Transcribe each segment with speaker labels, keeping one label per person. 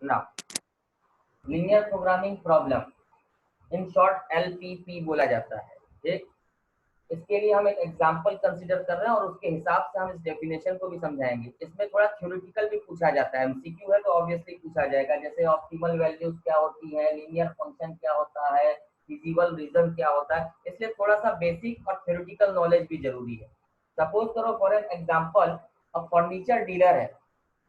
Speaker 1: ना, linear programming problem, in short LPP बोला जाता है। ठीक, इसके लिए हम एक एग्जाम्पल कंसीडर कर रहे हैं और उसके हिसाब से हम इस डेफिनेशन को भी समझाएंगे। इसमें थोड़ा थ्योरेटिकल भी पूछा जाता है, एमसीक्यू है तो ऑब्वियसली पूछा जाएगा, जैसे ऑप्टिमल वैल्यूज क्या होती है, लीनियर फंक्शन क्या होता है, फिजिबल रीजन क्या होता है, इसलिए थोड़ा सा बेसिक और थ्योरेटिकल नॉलेज भी जरूरी है। सपोज करो for an example, a furniture dealer है।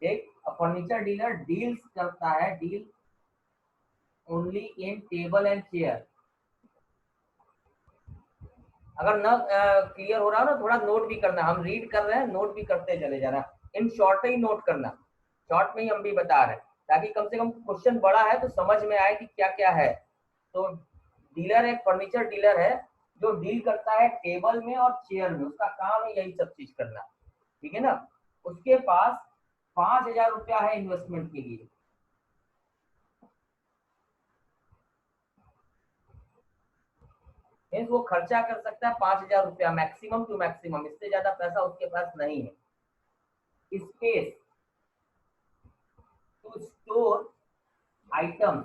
Speaker 1: ठीक, अ फर्नीचर डीलर डील्स करता है, deal only in table and chair. अगर न क्लियर हो रहा हो ना, थोड़ा नोट भी करना, हम रीड कर रहे हैं नोट भी करते चले जाना, इन शॉर्ट ही नोट करना, शॉर्ट में ही हम भी बता रहे हैं, ताकि कम से कम क्वेश्चन बड़ा है तो समझ में आए कि क्या क्या है। तो डीलर एक फर्नीचर डीलर है जो डील करता है टेबल में और चेयर में, उसका काम है यही सब चीज करना। ठीक है ना, उसके पास 5,000 रुपया है इन्वेस्टमेंट के लिए। मीन्स वो खर्चा कर सकता है 5,000 रुपया, मैक्सिमम टू मैक्सिमम, इससे ज्यादा पैसा उसके पास नहीं है। स्पेस टू स्टोर आइटम,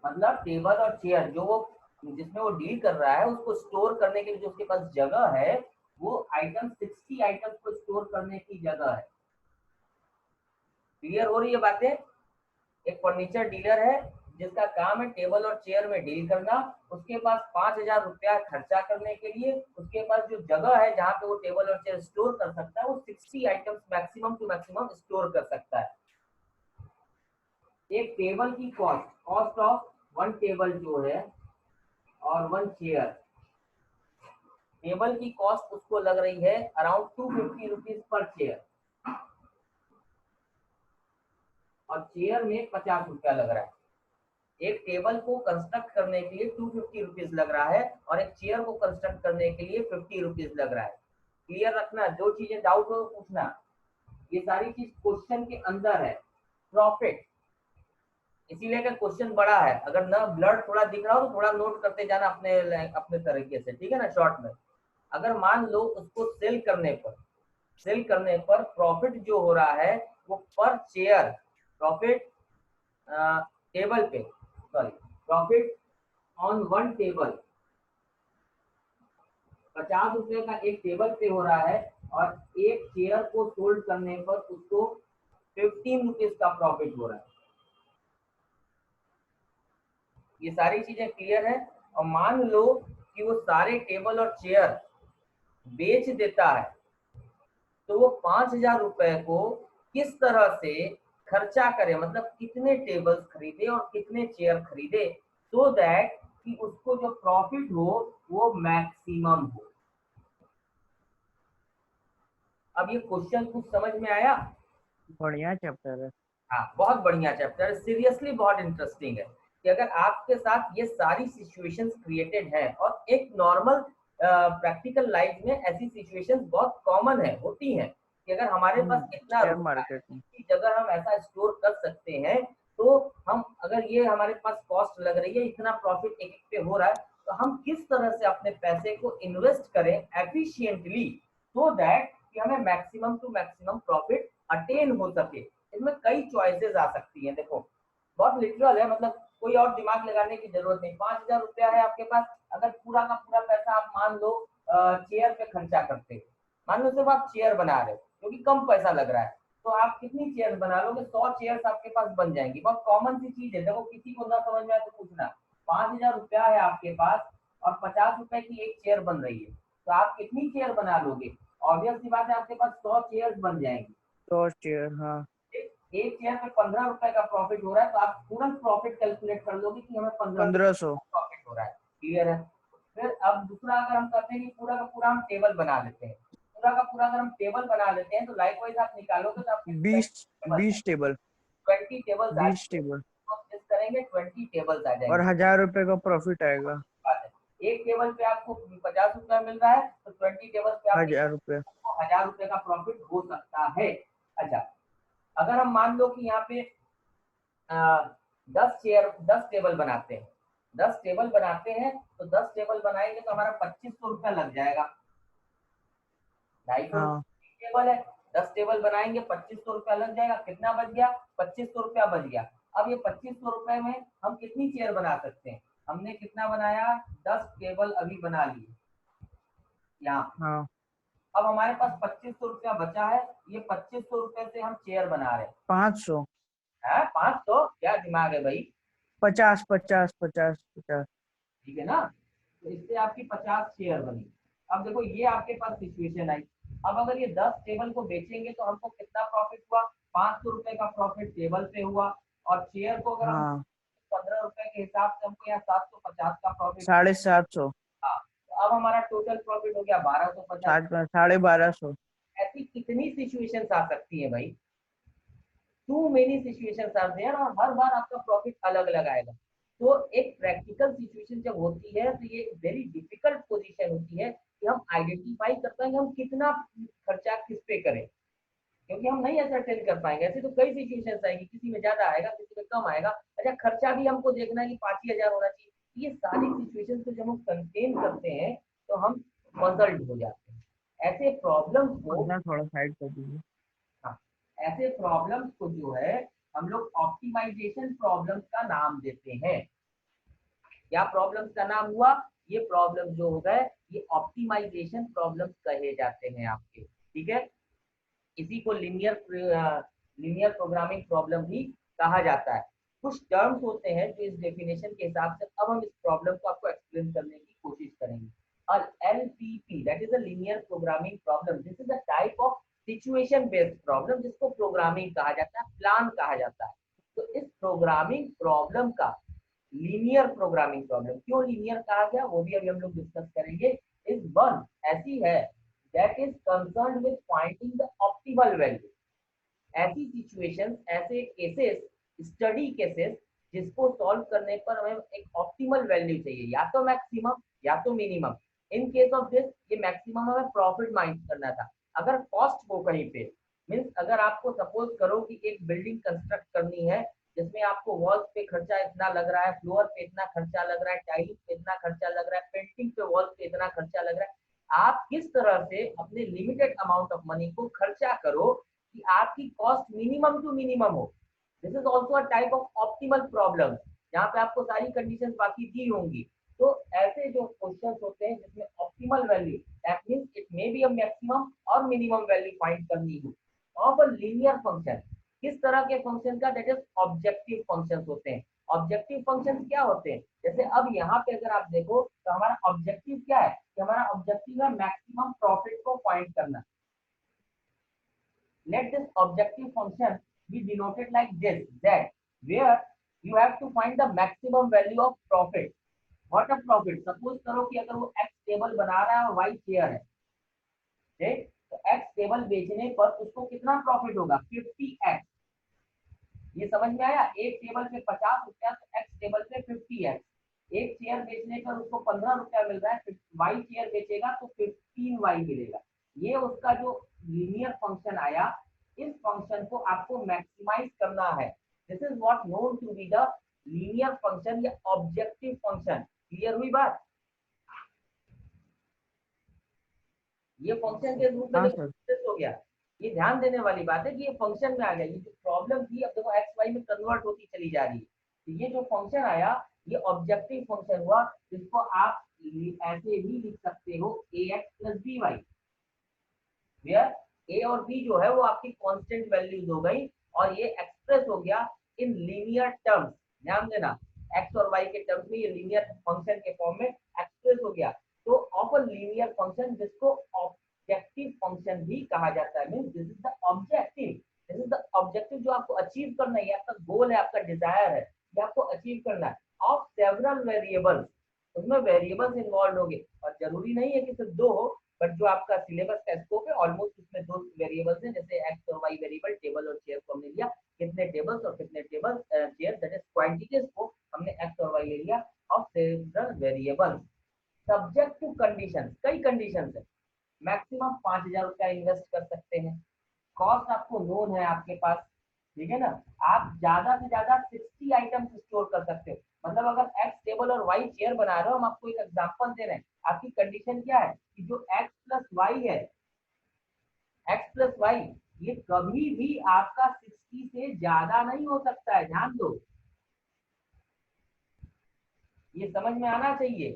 Speaker 1: मतलब टेबल और चेयर जो वो जिसमें वो डील कर रहा है उसको स्टोर करने के लिए जो उसके पास जगह है, वो आइटम 60 आइटम्स को स्टोर करने की जगह है। क्लियर हो रही है बातें? एक फर्नीचर डीलर है जिसका काम है टेबल और चेयर में डील करना, उसके पास 5,000 रुपया खर्चा करने के लिए, उसके पास जो जगह है जहाँ पे वो टेबल और चेयर स्टोर कर सकता है वो 60 items maximum to maximum store कर सकता है। एक टेबल की cost, cost of one table जो है और वन चेयर, टेबल की कॉस्ट उसको लग रही है अराउंड 250 रुपीज पर चेयर, और चेयर में 50 रुपया लग रहा है। एक टेबल को कंस्ट्रक्ट करने के लिए 250 रुपीज लग रहा है और एक चेयर को कंस्ट्रक्ट करने के लिए 50 रुपीज लग रहा है। क्लियर रखना, जो चीजें डाउट हो पूछना, ये सारी चीज क्वेश्चन के अंदर है। प्रॉफिट, इसीलिए अगर क्वेश्चन बड़ा है, अगर ना ब्लड थोड़ा दिख रहा हो तो थोड़ा नोट करते जाना अपने अपने तरीके से, ठीक है ना, शॉर्ट में। अगर मान लो उसको सेल करने पर प्रॉफिट जो हो रहा है वो पर चेयर, प्रॉफिट टेबल पे, sorry, profit on one table 50 रुपए का एक टेबल पे हो रहा है, और एक चेयर को सोल्ड करने पर उसको 15 रुपीज का प्रॉफिट हो रहा है। ये सारी चीजें क्लियर है। और मान लो कि वो सारे टेबल और चेयर बेच देता है, तो वो 5,000 रुपए को किस तरह से खर्चा करे, मतलब कितने टेबल्स खरीदे और कितने चेयर खरीदे, सो दैट कि उसको जो प्रॉफिट हो वो मैक्सिमम हो। अब ये क्वेश्चन कुछ समझ में आया?
Speaker 2: बढ़िया चैप्टर है।
Speaker 1: हाँ, बहुत बढ़िया चैप्टर है, सीरियसली बहुत इंटरेस्टिंग है। कि अगर आपके साथ ये सारी सिचुएशंस क्रिएटेड है, और एक नॉर्मल प्रैक्टिकल लाइफ में ऐसी सिचुएशंस बहुत कॉमन है, होती हैं, कि अगर हमारे पास इतना
Speaker 2: शेयर
Speaker 1: रुपया है
Speaker 2: मार्केट में।
Speaker 1: की जगह हम ऐसा स्टोर कर सकते हैं, तो हम, अगर ये हमारे पास कॉस्ट लग रही है, इतना प्रॉफिट एक एक पे हो रहा है, तो हम किस तरह से अपने पैसे को इन्वेस्ट करें एफिशिएंटली, सो दैट कि हमें maximum to maximum profit attain हो सके। इसमें कई चॉइसेस आ सकती हैं, देखो बहुत लिटरल है, मतलब कोई और दिमाग लगाने की जरूरत नहीं। 5,000 रुपया है आपके पास, अगर पूरा का पूरा पैसा आप मान लो चेयर पे खर्चा करते हो, मान लो सिर्फ आप चेयर बना रहे हो क्योंकि कम पैसा लग रहा है, तो आप कितनी चेयर बना लोगे? 100 चेयर्स आपके पास बन जाएंगी। बहुत कॉमन सी चीज है, देखो किसी को ना समझ में आए तो पूछना। 5,000 रुपया है आपके पास और 50 रुपए की एक चेयर बन रही है, तो आप कितनी चेयर बना लोगे? ऑब्वियस सी बात है, आपके पास 100 चेयर्स बन जाएंगी।
Speaker 2: तो शेयर, हाँ।
Speaker 1: एक चेयर पे 15 रुपए का प्रॉफिट हो रहा है, तो आप तुरंत प्रॉफिट कैलकुलेट कर लोगे कि हमें 1500
Speaker 2: 1500।
Speaker 1: का प्रॉफिट हो रहा है। क्लियर है? फिर अब दूसरा, अगर हम करते हैं कि पूरा का पूरा हम टेबल बना लेते हैं, पूरा का पूरा अगर हम टेबल बना लेते हैं, तो लाइकवाइज आप निकालोगे तो आपके
Speaker 2: 20
Speaker 1: 20
Speaker 2: 20 टेबल।
Speaker 1: टेबल्स आ
Speaker 2: 20
Speaker 1: जाएंगे।
Speaker 2: टेबल
Speaker 1: करेंगे 20 टेबल्स आ
Speaker 2: और
Speaker 1: जाएंगे।
Speaker 2: 1000 रुपए का प्रॉफिट आएगा।
Speaker 1: बात है, एक टेबल पे आपको 50 रुपया मिल रहा है, तो 20 टेबल्स पे आप
Speaker 2: 1000 रुपए।
Speaker 1: 1,000 रुपए का प्रॉफिट हो सकता है। अच्छा, अगर हम मान लो कि यहाँ पे 10 टेबल बनाते हैं, 10 टेबल बनाते हैं, तो 10 टेबल बनाएंगे तो हमारा 2,500 रुपया लग जाएगा। 250 रुपये
Speaker 2: हाँ।
Speaker 1: टेबल है, 10 टेबल बनाएंगे, 2,500 रुपया लग जाएगा। कितना बच गया? 2,500 रुपया बच गया। अब ये 2500 रुपए में हम कितनी चेयर बना सकते हैं? हमने कितना बनाया? 10 टेबल अभी बना लिए यहाँ।
Speaker 2: हाँ
Speaker 1: अब हमारे पास 2500 रुपया बचा है, ये 2500 रुपए से हम चेयर बना रहे हैं।
Speaker 2: 500।
Speaker 1: है 500? क्या दिमाग है भाई?
Speaker 2: 50 50 50 50।
Speaker 1: ठीक है ना? तो इससे आपकी 50 शेयर बनी। अब देखो ये आपके पास सिचुएशन आई। अब अगर ये 10 टेबल को बेचेंगे तो हमको कितना प्रॉफिट हुआ? 500 रुपए का प्रॉफिट टेबल पे हुआ। और शेयर को अगर हम
Speaker 2: हाँ
Speaker 1: 15 रुपए के हिसाब से हमको यहाँ 750 का प्रॉफिट।
Speaker 2: 750।
Speaker 1: हाँ, तो अब हमारा टोटल प्रॉफिट हो गया 1250।
Speaker 2: 1250।
Speaker 1: ऐसी कितनी सिचुएशंस आ सकती है भाई? Too many situations are there, और हर बार आपका प्रॉफिट अलग अलग आएगा। तो एक प्रैक्टिकल सिचुएशन जब होती है तो ये वेरी डिफिकल्ट पोजीशन होती है कि हम आइडेंटिफाई कर पाएंगे हम कितना खर्चा किस पे करें, क्योंकि हम नहीं असरटेन कर पाएंगे। ऐसे तो कई सिचुएशंस आएंगी, किसी में ज्यादा आएगा, किसी में कम आएगा। अच्छा, खर्चा भी हमको देखना है कि 5 ही हजार होना चाहिए। ये सारी सिचुएशन को जब हम कंटेन करते हैं तो हम पजल्ड हो जाते हैं। ऐसे प्रॉब्लम्स को,
Speaker 2: अपना थोड़ा साइड कर दीजिए।
Speaker 1: हाँ, ऐसे प्रॉब्लम्स को जो है हम लोग ऑप्टिमाइजेशन प्रॉब्लम्स का नाम देते हैं। क्या प्रॉब्लम्स का नाम हुआ? ये प्रॉब्लम जो हो गए ये ऑप्टिमाइजेशन प्रॉब्लम्स कहे जाते हैं आपके। ठीक है, इसी को लीनियर प्रोग्रामिंग प्रॉब्लम भी कहा जाता है। कुछ टर्म्स होते हैं जो इस डेफिनेशन के हिसाब से अब हम इस प्रॉब्लम को आपको एक्सप्लेन करने की कोशिश करेंगे। और LPP, that is a linear programming problem, this is a type of situation based problem, जिसको प्रोग्रामिंग कहा जाता है, प्लान कहा जाता है। तो इस प्रोग्रामिंग प्रॉब्लम का लीनियर प्रोग्रामिंग प्रॉब्लम क्यों लीनियर कहा गया वो भी अभी हम लोग डिस्कस करेंगे। इस वन ऐसी है that is concern with finding the optimal value. ऐसी सिचुएशंस, ऐसे केसेस, स्टडी केसेस जिसको सॉल्व करने पर हमें एक ऑप्टिमल वैल्यू चाहिए, या तो मैक्सिमम या तो minimum. In case of this ये मैक्सिमम हमें प्रॉफिट माइंड करना था। अगर कॉस्ट को कहीं पे, मीन्स अगर आपको सपोज करो कि एक बिल्डिंग कंस्ट्रक्ट करनी है जिसमें आपको वॉल्स पे खर्चा इतना लग रहा है, फ्लोर पे इतना खर्चा लग रहा है, टाइल्स पे इतना खर्चा लग रहा है, पेंटिंग पे वॉल्स पे इतना खर्चा लग रहा है, आप किस तरह से अपने लिमिटेड अमाउंट ऑफ मनी को खर्चा करो कि आपकी कॉस्ट मिनिमम टू मिनिमम हो। This is also a type of optimal problem, जहाँ पे आपको सारी कंडीशन बाकी दी होंगी। तो ऐसे जो क्वेश्चंस होते हैं जिसमें optimal value, that means it may be a maximum और मिनिमम वैल्यू फाइंड करनी हो ऑफ अ लीनियर फंक्शन। किस तरह के फंक्शन का? दैट इज ऑब्जेक्टिव फंक्शंस होते हैं। ऑब्जेक्टिव फंक्शंस क्या होते हैं? जैसे अब यहाँ पे अगर आप देखो तो हमारा ऑब्जेक्टिव क्या है कि हमारा ऑब्जेक्टिव है मैक्सिमम प्रॉफिट को फाइंड करना। Let this objective function be denoted like this, that where you have to find the maximum value of profit. What a profit? Suppose करो कि अगर वो x टेबल बना रहा है और y शेयर है, ठीक? तो x टेबल बेचने पर उसको कितना प्रॉफिट होगा? 50x। ये समझ में आया? एक टेबल पे 50 रुपया, तो x टेबल पे 50x। एक शेयर बेचने पर उसको 15 रुपया मिल रहा है, y शेयर बेचेगा तो 15y मिलेगा। ये उसका जो लीनियर फंक्शन आया, इस फंक्शन को आपको मैक्सिमाइज करना है। This is what known to be the linear function या ऑब्जेक्टिव फंक्शन। क्लियर हुई बात? ये फंक्शन के रूप में
Speaker 2: हाँ
Speaker 1: देखो
Speaker 2: सर।
Speaker 1: express हो गया। ये ध्यान देने वाली बात है कि ये फंक्शन में आ गया। ये जो प्रॉब्लम थी अब देखो एक्स वाई में कन्वर्ट होती चली जा रही है। तो ये जो फंक्शन आया ये ऑब्जेक्टिव फंक्शन हुआ, जिसको आप ऐसे भी लिख सकते हो A X plus B Y, where A और बी जो है वो आपकी कांस्टेंट वैल्यूज हो गई और ये एक्सप्रेस हो गया इन लीनियर टर्म्स। ध्यान देना, एक्स और वाई के टर्म्स में ये लीनियर फंक्शन के फॉर्म में एक्सप्रेस हो गया। तो ऑफ अ लीनियर फंक्शन, जिसको ऑब्जेक्टिव फंक्शन भी कहा जाता है, means this is the objective. This is the objective जो आपको अचीव करना है, आपका गोल है, आपका डिजायर है, ये आपको अचीव करना है ऑफ सेवरल वेरिएबल्स। उसमें वेरिएबल्स इन्वॉल्व होंगे और जरूरी नहीं है कि सिर्फ दो हो, बट जो आपका सिलेबस का स्कोप है ऑलमोस्ट उसमें दो वेरिएबल्स हैं, जैसे एक्स और वाई वेरिएबल, टेबल और चेयर को हमने लिया, कितने टेबल्स और कितने table chair, that is quantities को हमने एक्स और वाई ले लिया of several variables. Subject to condition, कई कंडीशन है। मैक्सिमम 5,000 रुपया इन्वेस्ट कर सकते हैं, कॉस्ट आपको नोन है आपके पास, ठीक है ना। आप ज्यादा से ज्यादा 60 आइटम्स स्टोर कर सकते हो। मतलब अगर एक्स टेबल और वाई चेयर बना रहे हो, हम आपको एक एग्जांपल दे रहे हैं। आपकी कंडीशन क्या है कि जो एक्स प्लस वाई है, एक्स प्लस वाई ये कभी भी आपका 60 से ज्यादा नहीं हो सकता है, ध्यान दो, ये समझ में आना चाहिए।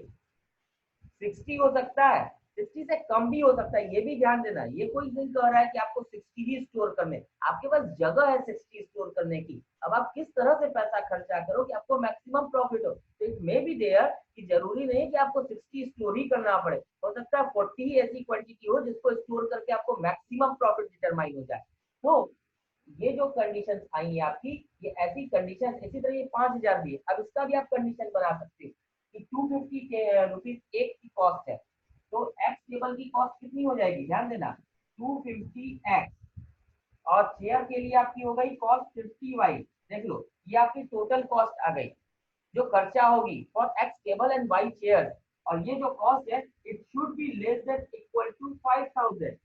Speaker 1: 60 हो सकता है, 60 से कम भी हो सकता है, ये भी ध्यान देना। ये कोई नहीं कह रहा है कि आपको 60 ही स्टोर करने, आपके पास जगह है 60 स्टोर करने की। अब आप किस तरह से पैसा खर्चा करो कि आपको मैक्सिमम प्रॉफिट हो। तो इट मे बी देयर कि जरूरी नहीं कि आपको 60 स्टोर ही करना पड़े, हो सकता है 40 ही ऐसी क्वांटिटी हो जिसको स्टोर करके आपको मैक्सिमम प्रॉफिट डिटरमाइन हो जाए। तो ये जो कंडीशन आई है आपकी, ये ऐसी कंडीशन, इसी तरह ये 5000 भी है। अब इसका भी आप कंडीशन बना सकते हो कि 250 के रुपीज एक की कॉस्ट है, तो एक्स टेबल की कॉस्ट कितनी हो जाएगी, ध्यान देना, 250x, और चेयर के लिए आपकी हो गई कॉस्ट 50y। देख लो, ये आपकी टोटल कॉस्ट आ गई जो खर्चा होगी for x table and y chair. और ये जो कॉस्ट है, it should be less than equal to 5000।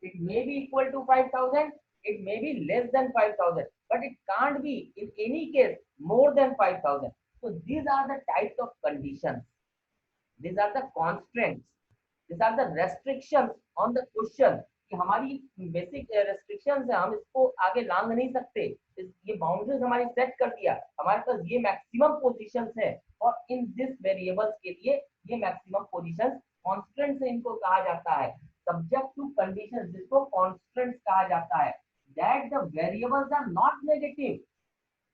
Speaker 1: it may be equal to 5000, it may be less than 5000, but it can't be in any case more than 5000. So these are the types of conditions, these are the constraints, these are the restrictions on the question कि हमारी basic restrictions है, हम इसको आगे लांग नहीं सकते। ये boundaries हमारी सेट कर दिया, हमारे पास ये मैक्सिमम पोजीशंस है, और इन दिस वेरिएबल्स के लिए ये मैक्सिमम पोजीशंस कॉन्स्टेंट्स इनको कहा जाता है, सब्जेक्ट टू कंडीशंस, जिसको कॉन्स्टेंट्स कहा जाता है, that the variables are not negative.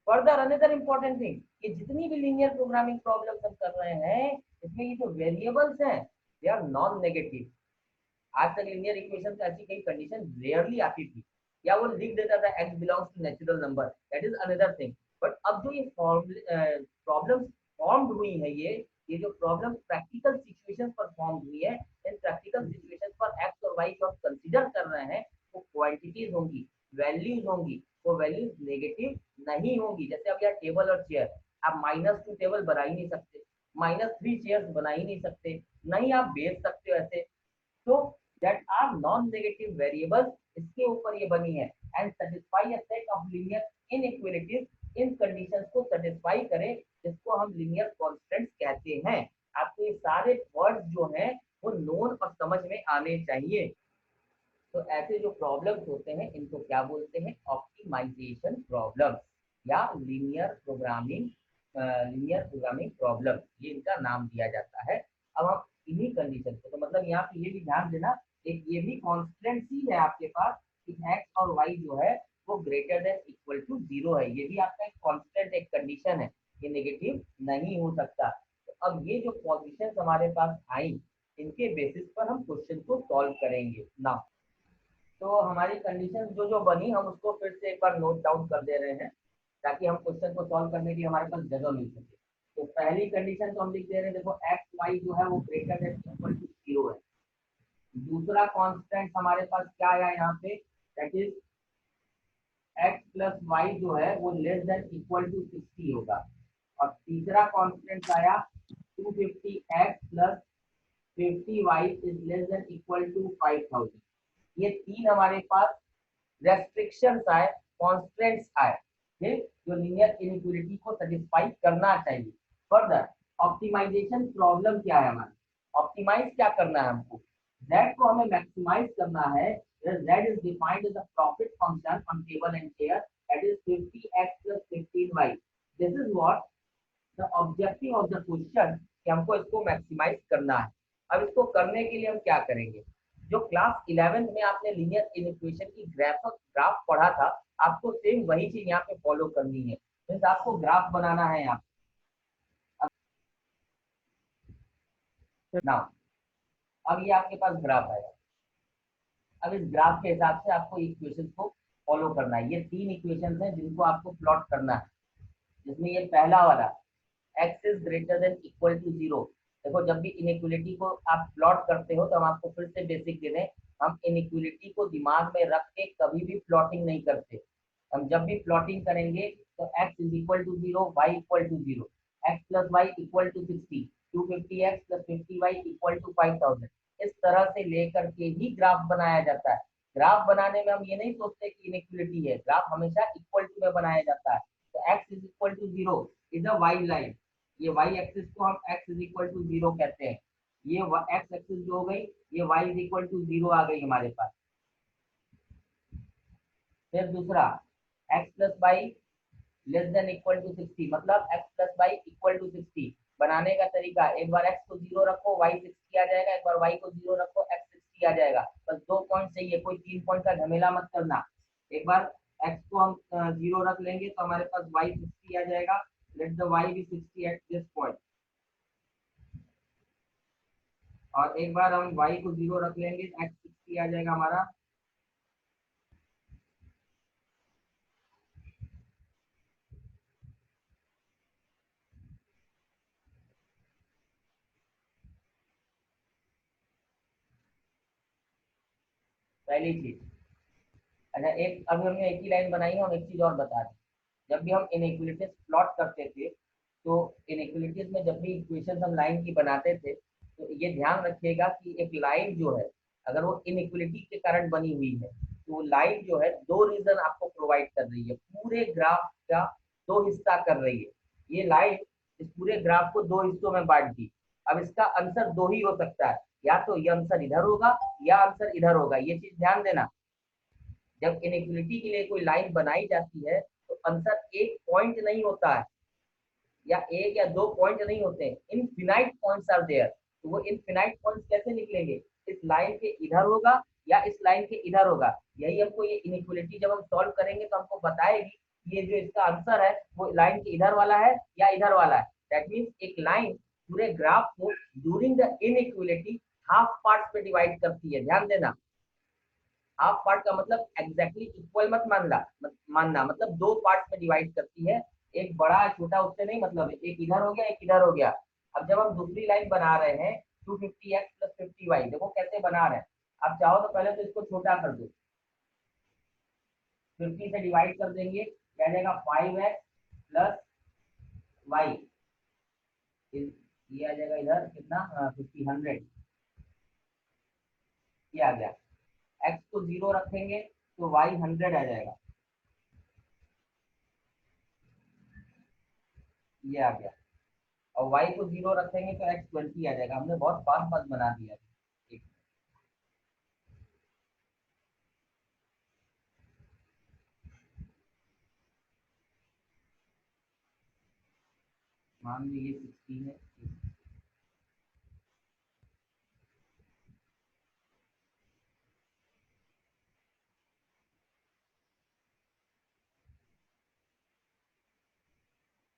Speaker 1: Further another important thing, कि जितनी भी लीनियर प्रोग्रामिंग प्रॉब्लम्स हम कर रहे हैं, इसमें ये जो वेरिएबल्स हैं दे आर नॉन नेगेटिव। आज तक लीनियर इक्वेशन ऐसी कई कंडीशन रेयरली आती थी, या वो लिख देता था x belongs to natural number, that is another thing. But अब जो ये प्रॉब्लम्स फॉर्म्ड हुई है, ये जो प्रॉब्लम प्रैक्टिकल सिचुएशंस पर फॉर्म हुई है, इन प्रैक्टिकल सिचुएशंस पर x और y जो हम कंसीडर कर रहे हैं, वो क्वांटिटीज होंगी, वैल्यूज होंगी, वो वैल्यूज नेगेटिव नहीं होंगी। जैसे अब यहाँ टेबल और चेयर, आप -2 टेबल बना ही नहीं सकते, -3 चेयर्स बना ही नहीं सकते, नहीं आप बेच सकते हो ऐसे। तो that are non-negative variables, इसके ऊपर ये बनी है, and satisfy a set of linear inequalities, in conditions को सेटिस्फाई करे, जिसको हम लीनियर कॉन्स्टेंट्स कहते हैं। आपको ये सारे वर्ड्स जो हैं वो नोन और समझ में आने चाहिए। तो ऐसे जो प्रॉब्लम्स होते हैं इनको क्या बोलते हैं, ऑप्टिमाइजेशन प्रॉब्लम्स या लीनियर प्रोग्रामिंग प्रॉब्लम, ये इनका नाम दिया जाता है। अब हम इन्हीं कंडीशन को, तो मतलब यहाँ पे ये भी ध्यान देना, एक ये भी कॉन्स्टेंट ही है आपके पास कि एक्स और वाई जो है वो ग्रेटर देन इक्वल टू 0 है, ये भी आपका एक कॉन्स्टेंट एक कंडीशन है, ये नेगेटिव नहीं हो सकता। तो अब ये जो पोजिशन हमारे पास आई, इनके बेसिस पर हम क्वेश्चन को सॉल्व करेंगे ना। तो हमारी कंडीशन जो जो बनी, हम उसको फिर से एक बार नोट डाउन कर दे रहे हैं, ताकि हम क्वेश्चन को सॉल्व करने की हमारे पास जगह मिल सके। तो पहली कंडीशन तो हम लिख दे रहे हैं, देखो एक्स वाई जो है वो ग्रेटर देन इक्वल टू 0 है। दूसरा कांस्टेंट हमारे पास क्या आया यहाँ पे, that is x plus y जो है वो लेस देन इक्वल टू 60 होगा। और तीसरा कांस्टेंट आया 250x plus 50y is less than equal to 5000। ये तीन हमारे पास रेस्ट्रिक्शंस आए, कॉन्स्टेंट्स आए, ठीक, जो लीनियर इनइक्वालिटी को सेटिस्फाई करना चाहिए। फर्दर ऑप्टिमाइजेशन प्रॉब्लम क्या है हमारा, ऑप्टिमाइज क्या करना है हमको, z को हमें मैक्सिमाइज करना है। z is defined as a profit function on table and chair, that is 50x plus 15y. This is what the objective of the question, कि हमको इसको मैक्सिमाइज करना है। अब इसको करने के लिए हम क्या करेंगे, जो क्लास 11th में आपने लीनियर इक्वेशन की ग्राफ पढ़ा था, आपको सेम वही चीज यहाँ पे फॉलो करनी है। मीन्स आपको ग्राफ बनाना है यहाँ ना। अब ये आपके पास ग्राफ आएगा, अब इस ग्राफ के हिसाब से आपको इक्वेशन को फॉलो करना है। ये तीन इक्वेशन हैं जिनको आपको प्लॉट करना है, जिसमें ये पहला वाला x is greater than equal to 0। देखो, जब भी इनइक्वालिटी को आप प्लॉट करते हो तो हम आपको फिर से बेसिक दे दें, हम इनइक्वालिटी को दिमाग में रख के कभी भी प्लॉटिंग नहीं करते। हम जब भी प्लॉटिंग करेंगे तो x is equal to 0, y equal to 0, x plus y equal to 60, 250x plus 50y equal to 5000, इस तरह से लेकर के ही ग्राफ बनाया जाता है। ग्राफ बनाने में हम ये नहीं सोचते कि इनइक्वालिटी है, ग्राफ हमेशा इक्वल टू में बनाया जाता है। तो x is equal to 0 is a y line, ये वाई एक्सिस को हम x इज इक्वल टू 0 कहते हैं। ये x एक्सिस जो हो गई, ये y इज इक्वल टू 0 आ गई हमारे पास। फिर दूसरा x plus y less than equal to 60, मतलब x plus y equal to 60 बनाने का तरीका, एक बार x को 0 रखो y 60 आ जाएगा, एक बार y को 0 रखो x 60 आ जाएगा। बस 2 पॉइंट चाहिए, कोई 3 पॉइंट का झमेला मत करना। एक बार x को हम 0 रख लेंगे तो हमारे पास y 60 आ जाएगा। लेट द y भी 60 एट दिस पॉइंट। और एक बार हम y को 0 रख लेंगे x 60 आ जाएगा हमारा। पहली चीज। अच्छा, एक अभी हमने एक ही लाइन बनाई है, हम एक चीज और बता दें। जब भी हम इनइक्वालिटीज प्लॉट करते थे, तो इनइक्वालिटीज में जब भी इक्वेशन हम लाइन की बनाते थे, तो ये ध्यान रखिएगा कि एक लाइन जो है, अगर वो इनइक्वालिटी के कारण बनी हुई है, तो वो लाइन जो है दो रीजन आपको प्रोवाइड कर रही है, पूरे ग्राफ का दो हिस्सा कर रही है। ये लाइन इस पूरे ग्राफ को दो हिस्सों में बांट दी। अब इसका आंसर दो ही हो सकता है, या तो ये आंसर इधर होगा या आंसर इधर होगा। ये चीज ध्यान देना। जब इनइक्वालिटी के लिए कोई लाइन बनाई जाती है, तो आंसर एक पॉइंट नहीं होता है, या एक या दो पॉइंट नहीं होते हैं, इनफिनाइट पॉइंट्स आर देयर। तो वो इनफिनाइट पॉइंट्स कैसे निकलेंगे? इस लाइन के इधर होगा या इस लाइन के इधर होगा। यही हमको ये इनइक्वालिटी जब हम सॉल्व करेंगे तो हमको बताएगी ये जो इसका आंसर है वो लाइन के इधर वाला है या इधर वाला है। दैट मीन्स एक लाइन पूरे ग्राफ को during the inequality half part पे डिवाइड करती है। ध्यान देना, हाफ पार्ट का मतलब एग्जैक्टली इक्वल मत मानना, मतलब दो पार्ट में डिवाइड करती है। एक बड़ा है छोटा उससे नहीं मतलब है, एक इधर हो गया एक इधर हो गया। अब जब हम दूसरी लाइन बना रहे हैं 250x प्लस 50y, देखो कैसे बना रहे हैं। आप चाहो तो पहले तो इसको छोटा कर दो, 50 से डिवाइड कर देंगे, क्या जाएगा 5x प्लस वाई, ये आ जाएगा इधर कितना 50 100, ये आ गया। x को 0 रखेंगे तो y 100 आ जाएगा, ये आ गया। और y को 0 रखेंगे तो x 20 आ जाएगा। हमने बहुत फास्ट फास्ट बना दिया। ठीक, मान लीजिए 60 है।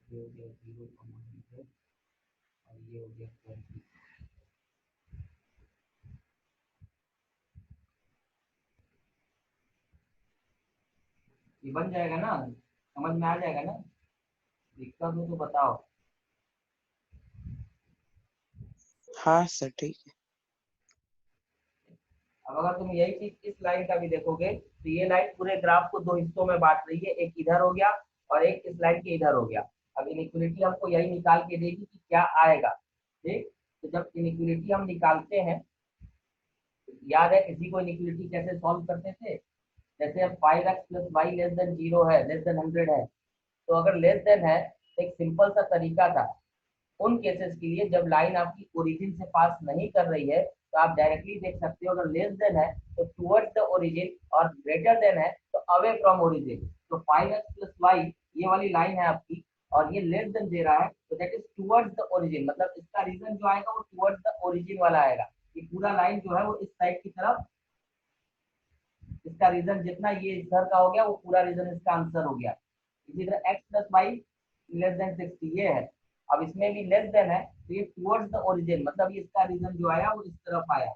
Speaker 1: ये हो गया 0,100 और ये हो गया 20। ये बन जाएगा ना, समझ में आ जाएगा ना? दिक्कत हो तो बताओ।
Speaker 3: हाँ सर ठीक है।
Speaker 1: अब अगर तुम यही चीज इस लाइन का भी देखोगे, तो ये लाइन पूरे ग्राफ को दो हिस्सों में बांट रही है, एक इधर हो गया और एक इस लाइन के इधर हो गया। अब इनइक्वालिटी हमको यही निकाल के देगी कि क्या आएगा। ठीक, तो जब इनइक्वालिटी हम निकालते हैं, याद है किसी को इनइक्वालिटी कैसे सॉल्व करते थे? जैसे अब 5x plus y less then 0 है, लेस देन 100 है, तो अगर लेस देन है तो एक सिंपल सा तरीका था उन केसेस के लिए जब लाइन आपकी ओरिजिन से पास नहीं कर रही है, तो आप डायरेक्टली देख सकते हो, अगर लेस देन है तो टुवर्ड्स द ओरिजिन, और ग्रेटर देन है तो अवे फ्रॉम ओरिजिन। तो 5x प्लस वाई ये वाली लाइन है आपकी, और ये लेस देन दे रहा है, तो that is towards the origin, मतलब इसका रीजन जो आएगा वो टुवर्ड्स द ओरिजिन वाला आएगा। ये पूरा लाइन जो है वो इस साइड की तरफ, इसका रीजन जितना ये इधर का हो गया वो पूरा रीजन इसका आंसर हो गया। इसी तरह x plus y less than 60 ये है। अब इसमें भी लेस देन है तो ये टुवर्ड्स द ओरिजिन, मतलब ये इसका रीजन जो आया वो इस तरफ आया।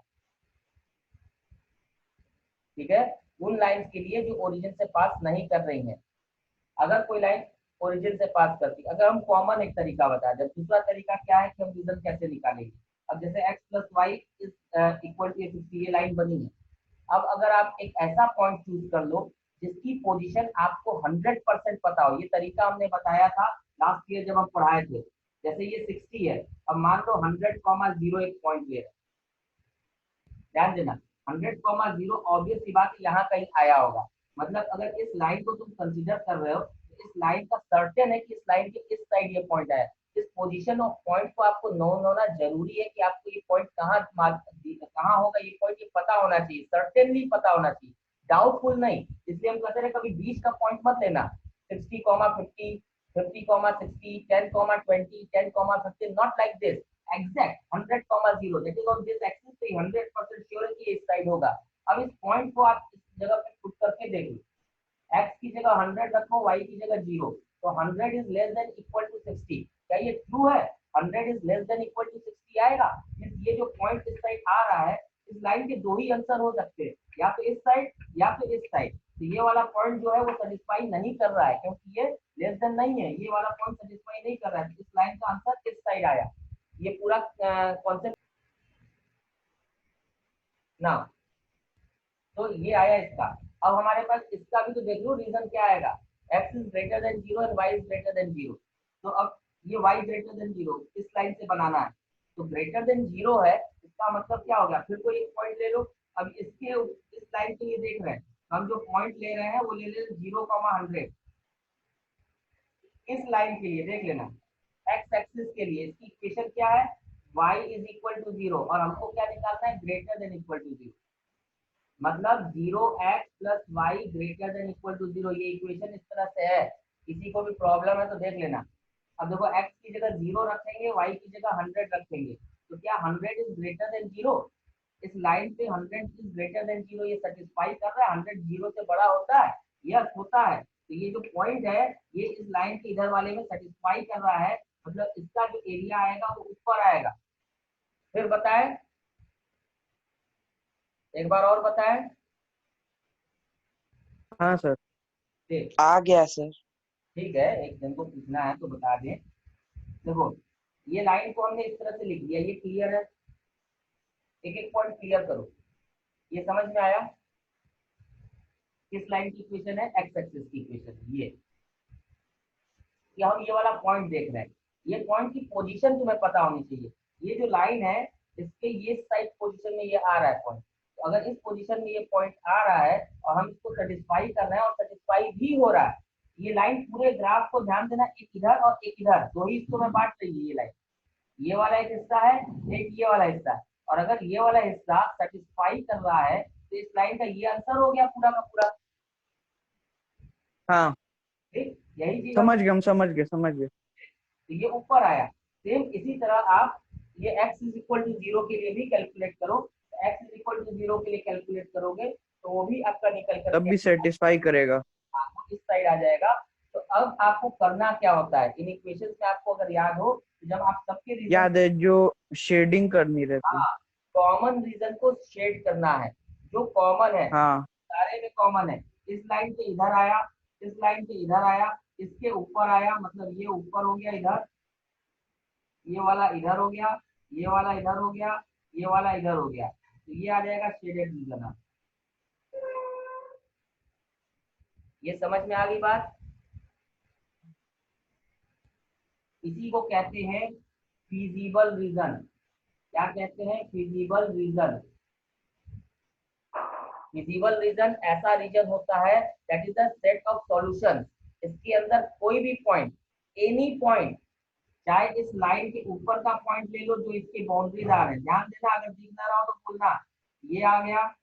Speaker 1: ठीक है, उन लाइंस के लिए जो ओरिजिन से पास नहीं कर रही हैं। अगर कोई लाइन ओरिजिन से पास करती, अगर हम कॉमन एक तरीका बताएं, जब दूसरा तरीका क्या है कि हम रीजन कैसे निकालेंगे। अब जैसे x plus y is equal to 50, ये लाइन बनी है। अब अगर आप एक ऐसा पॉइंट चूज कर लो जिसकी पोजीशन आपको 100% पता हो, ये तरीका हमने बताया था लास्ट ईयर जब हम पढ़ाए थे। जैसे ये 60 है, अब मान लो 100,0 एक पॉइंट ले रहे हैं। ध्यान देना, 100,0 ऑब्वियस सी बात है यहाँ कहीं आया होगा। मतलब अगर इस लाइन को तुम कंसीडर कर रहे हो, तो इस लाइन का सर्टेन है कि इस लाइन के इस साइड ये पॉइंट आया। इस पोजीशन ऑफ पॉइंट को आपको नोन होना जरूरी है कि आपको ये पॉइंट कहाँ होगा, ये पॉइंट ये पता होना चाहिए, सर्टेनली पता होना चाहिए। डाउटफुल नहीं, इसलिए हम कहते रहे कभी बीच का पॉइंट मत लेना, 60,50, 50,60, 10,20, 10,50, not like this exact 100,0, that is on this axis पे 100% श्योर है कि इस साइड होगा। अब इस पॉइंट को आप इस जगह पे पुट करके देख लो, x की जगह 100 रखो, y की जगह 0, तो 100 is less than equal to 60, क्या ये ट्रू है? 100 is less than equal to 60 आएगा। ये जो पॉइंट इस साइड आ रहा है, इस लाइन के दो ही आंसर हो सकते हैं, या तो इस साइड या तो इस साइड। तो ये वाला पॉइंट जो है वो सेटिस्फाई नहीं कर रहा है, क्योंकि ये लेस देन नहीं है, ये वाला पॉइंट सेटिस्फाई नहीं कर रहा है, इस लाइन का आंसर इस साइड आया। ये पूरा कॉन्सेप्ट ना, तो ये आया इसका। अब हमारे पास इसका भी तो देख लो रीजन क्या आएगा, x is greater then 0 and y is greater then 0। तो अब ये y ग्रेटर देन 0 इस लाइन से बनाना है, तो ग्रेटर देन 0 है, इसका मतलब क्या हो गया, फिर कोई एक पॉइंट ले लो। अब इसके इस लाइन के लिए देख रहे हैं, हम जो पॉइंट ले रहे हैं वो ले ले 0,100, इस लाइन के लिए देख लेना, x एक्सिस के लिए इसकी इक्वेशन क्या है, y इज इक्वल टू 0, और हमको क्या निकालना है, ग्रेटर देन इक्वल टू 0, मतलब 0x plus y greater than equal to 0। ये इक्वेशन इस तरह से है, किसी को भी प्रॉब्लम है तो देख लेना। अब देखो x की जगह 0 रखेंगे, y की जगह 100 रखेंगे, तो क्या 100 इज ग्रेटर देन 0? इस लाइन पे 100 इज ग्रेटर देन 0 ये सेटिस्फाई कर रहा है, 100 0 से बड़ा होता है, यस होता है। तो ये जो पॉइंट है ये इस लाइन के इधर वाले में सेटिस्फाई कर रहा है, मतलब इसका जो एरिया आएगा वो ऊपर आएगा। फिर बताएं, एक बार और बताएं।
Speaker 2: हाँ सर।
Speaker 1: ठीक
Speaker 3: आ गया सर।
Speaker 1: ठीक है, एक जन को पूछना है तो बता दें। देखो ये लाइन को हमने इस तरह से लिख दिया, ये क्लियर है, एक एक पॉइंट क्लियर करो, ये समझ में आया? किस लाइन की इक्वेशन है, एक्स एक्सिस की इक्वेशन। ये हम ये वाला पॉइंट देख रहे हैं, ये पॉइंट की पोजीशन तुम्हें पता होनी चाहिए। ये जो लाइन है इसके ये साइड पोजीशन में ये आ रहा है पॉइंट, तो अगर इस पोजीशन में ये पॉइंट आ रहा है और हम इसको सेटिस्फाई कर रहे हैं और सेटिस्फाई भी हो रहा है, ये लाइन पूरे ग्राफ को ध्यान देना, एक इधर और एक इधर, दो ही इसको मैं बांट रही है ये लाइन, ये वाला एक हिस्सा है, एक ये वाला हिस्सा है, और अगर ये वाला हिस्सा सेटिस्फाई कर रहा है तो इस लाइन का ये आंसर हो गया पूरा का पूरा।
Speaker 2: हाँ
Speaker 1: ठीक, यही चीज
Speaker 2: समझ गए, हम समझ गए।
Speaker 1: तो ये ऊपर आया। सेम इसी तरह आप ये x इज इक्वल टू 0 के लिए भी कैलकुलेट करो, तो x इज इक्वल टू 0 के लिए कैलकुलेट करोगे तो वो भी आपका निकल कर
Speaker 2: तब भी सेटिस्फाई करेगा,
Speaker 1: आपको इस साइड आ जाएगा। तो अब आपको करना क्या होता है इन इक्वेशंस में, आपको अगर याद हो तो जब आप सबके रीजन,
Speaker 2: याद है जो शेडिंग करनी रहती।
Speaker 1: हाँ, कॉमन रीजन को शेड करना है, जो कॉमन है
Speaker 2: हाँ
Speaker 1: सारे में कॉमन है, इस लाइन के इधर आया, इस लाइन के इधर आया, इसके ऊपर आया, मतलब ये ऊपर हो गया इधर, ये वाला इधर हो गया, ये वाला इधर हो गया, ये वाला इधर हो गया, तो ये आ जाएगा शेडेड रीजन। ये समझ में आ गई बात? इसी को कहते हैं फिजिबल रीजन। क्या कहते हैं, फिजिबल रीजन। फिजिबल रीजन ऐसा रीजन होता है that is the set of solution, इसके अंदर कोई भी पॉइंट, एनी पॉइंट, चाहे इस लाइन के ऊपर का पॉइंट ले लो जो इसके बाउंड्रीदार है, ध्यान देना, अगर दिख ना रहा हो तो बोलना, ये आ गया,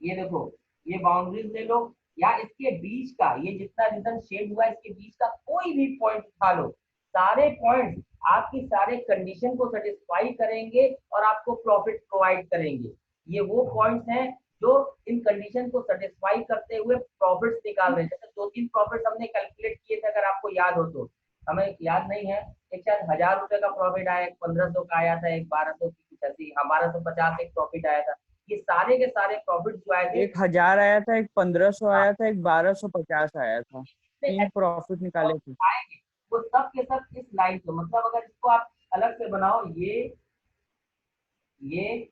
Speaker 1: ये देखो ये बाउंड्रीज ले लो, या इसके बीच का ये जितना रीजन शेड हुआ इसके बीच का कोई भी पॉइंट उठा लो, सारे पॉइंट आपकी सारे कंडीशन को सेटिस्फाई करेंगे और आपको प्रॉफिट प्रोवाइड करेंगे। ये वो पॉइंट्स हैं जो इन कंडीशन को सेटिस्फाई करते हुए प्रॉफिट्स निकाल रहे हैं। जैसे 2-3 प्रॉफिट्स हमने कैलकुलेट किए थे, अगर आपको याद हो तो, हमें याद नहीं है, एक शायद 1000 रुपए का प्रॉफिट आया, एक 1500 का आया था, एक 1200 की कुछ ऐसी, हाँ 1250 एक प्रॉफिट आया था। ये सारे के सारे प्रॉफिट जो आए थे,
Speaker 2: 1000 आया था, एक 1500 आया था, एक 1250 आया था, 3 प्रॉफिट निकाले थे।
Speaker 1: आएंगे वो सब के सब इस लाइन से, मतलब अगर इसको आप अलग से बनाओ, ये ये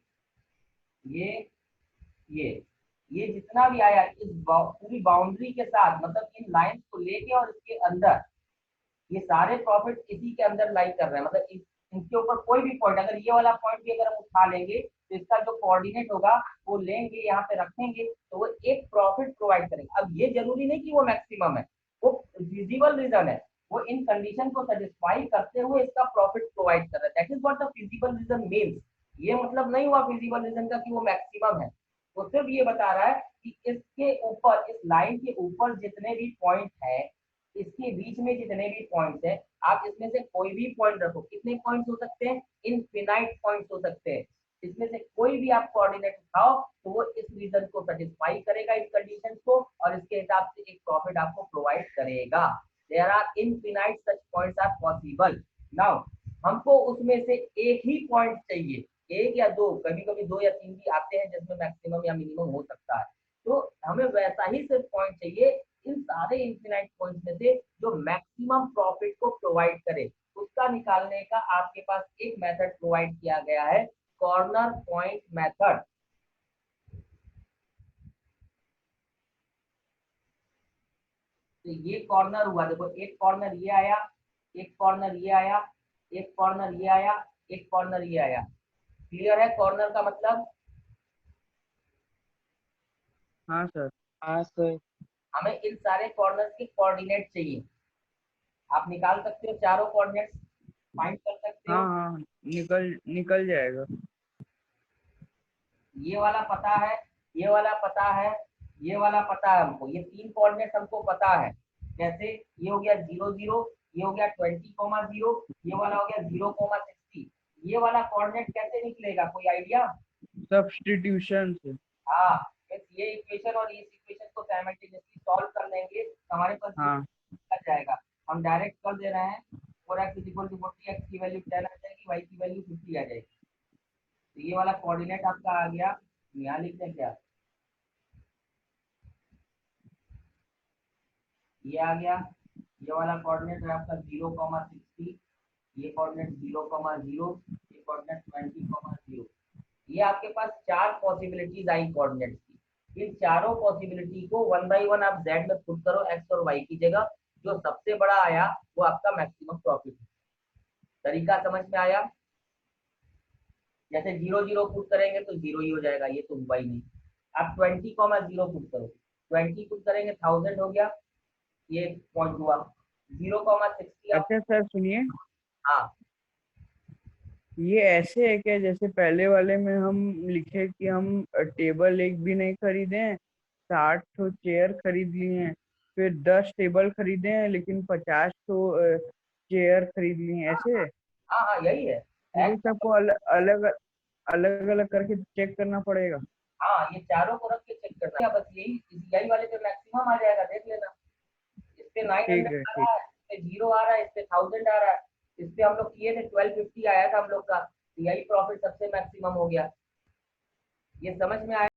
Speaker 1: ये ये जितना भी आया इस पूरी बाउंड्री के साथ, मतलब इन लाइन को लेके और इसके अंदर ये सारे प्रॉफिट इसी के अंदर लाई कर रहे हैं, मतलब इनके ऊपर कोई भी पॉइंट, अगर ये वाला पॉइंट भी अगर हम उठा लेंगे तो इसका जो कोऑर्डिनेट होगा वो लेंगे यहाँ पे रखेंगे तो वो एक प्रॉफिट प्रोवाइड करेंगे। अब ये जरूरी नहीं कि वो मैक्सिमम है, वो फिजिबल रीजन है, वो इन कंडीशन को सेटिस्फाई करते हुए इसका प्रॉफिट प्रोवाइड कर रहा है, that is what the feasible region means. ये मतलब नहीं हुआ फिजिबल रीजन का कि वो मैक्सिमम है, वो सिर्फ ये बता रहा है कि इसके ऊपर, इस लाइन के ऊपर जितने भी पॉइंट है, इसके बीच में जितने भी पॉइंट्स है, आप इसमें से कोई भी पॉइंट रखो। कितने पॉइंट्स हो सकते हैं? इनफिनाइट पॉइंट्स हो सकते हैं। इसमें से कोई भी आप कोऑर्डिनेट उठाओ तो वो इस रीजन को सेटिस्फाई करेगा, इस कंडीशन को, और इसके हिसाब से एक प्रॉफिट आपको प्रोवाइड करेगा। There are infinite such points are possible. Now हमको उसमें से एक ही पॉइंट चाहिए, एक या दो, कभी कभी दो या तीन भी आते हैं जिसमें मैक्सिमम या मिनिमम हो सकता है। तो हमें वैसा ही सिर्फ पॉइंट चाहिए इन सारे इनफिनाइट पॉइंट्स में से जो मैक्सिमम प्रॉफिट को प्रोवाइड करे। उसका निकालने का आपके पास एक मेथड प्रोवाइड किया गया है, कॉर्नर पॉइंट मेथड। तो ये कॉर्नर हुआ, देखो एक कॉर्नर ये आया, एक कॉर्नर ये आया, एक कॉर्नर ये आया, एक कॉर्नर ये आया। क्लियर है कॉर्नर का मतलब?
Speaker 2: हाँ सर।
Speaker 3: हाँ सर।
Speaker 1: हमें इन सारे कॉर्नर के कोऑर्डिनेट चाहिए। आप निकाल सकते हो, चारों कोऑर्डिनेट्स फाइंड कर सकते हो।
Speaker 2: हाँ हाँ, निकल निकल जाएगा।
Speaker 1: ये वाला पता है, ये वाला पता है, ये वाला पता है हमको, ये तीन कोऑर्डिनेट हमको पता है। जैसे ये हो गया 0 0, ये हो गया 20,0, ये वाला हो गया 0,60। ये वाला कोऑर्डिनेट कैसे निकलेगा, कोई आइडिया?
Speaker 2: सब्स्टिट्यूशन से।
Speaker 1: हाँ, ये इक्वेशन और इस इक्वेशन को साइमल्टेनियसली सॉल्व कर लेंगे तो हमारे पास
Speaker 2: हाँ
Speaker 1: आ जाएगा। हम डायरेक्ट कर दे रहे हैं, 4x = 40, x की वैल्यू 10 आ जाएगी, y की वैल्यू 50 आ जाएगी। तो ये वाला कोऑर्डिनेट आपका आ गया, यहाँ लिखते हैं क्या, ये आ गया। ये वाला कोऑर्डिनेट है आपका 0,60, ये कोऑर्डिनेट 0,0, ये कोऑर्डिनेट 20,0। ये आपके पास चार पॉसिबिलिटीज आई कोऑर्डिनेट्स की। इन चारों पॉसिबिलिटी को वन बाय वन आप जेड में पुट करो, एक्स और वाई की जगह। जो सबसे बड़ा आया वो आपका मैक्सिमम प्रॉफिट है। तरीका समझ में आया? जैसे 0 0 पुट करेंगे तो 0 ही हो जाएगा, ये तो हुआ ही नहीं। आप 20,0 पुट करो, 20 पुट करेंगे 1000 हो गया, ये पॉइंट हुआ। 0,60
Speaker 2: अच्छा सर सुनिए,
Speaker 1: हाँ
Speaker 2: ये ऐसे है क्या जैसे पहले वाले में हम लिखे कि हम टेबल एक भी नहीं खरीदे, 60 तो चेयर खरीद लिए हैं, फिर 10 टेबल खरीदे हैं लेकिन 50 तो चेयर खरीद लिए हैं, ऐसे है?
Speaker 1: हाँ हाँ यही है।
Speaker 2: ये सबको अलग अलग अलग करके चेक करना पड़ेगा?
Speaker 1: हाँ, ये चारों को रख के चेक करना है, बस यही वाले पे मैक्सिमम आ जाएगा, देख लेना। इस पे 900
Speaker 2: ठीक है
Speaker 1: आ
Speaker 2: ठीक।
Speaker 1: रहा है, इस पे 0 आ रहा है, इस पे 1000 आ रहा है। इस पे हम लोग किए थे 1250 आया था हम लोग का, तो यही प्रॉफिट सबसे मैक्सिमम हो गया। ये समझ में आया?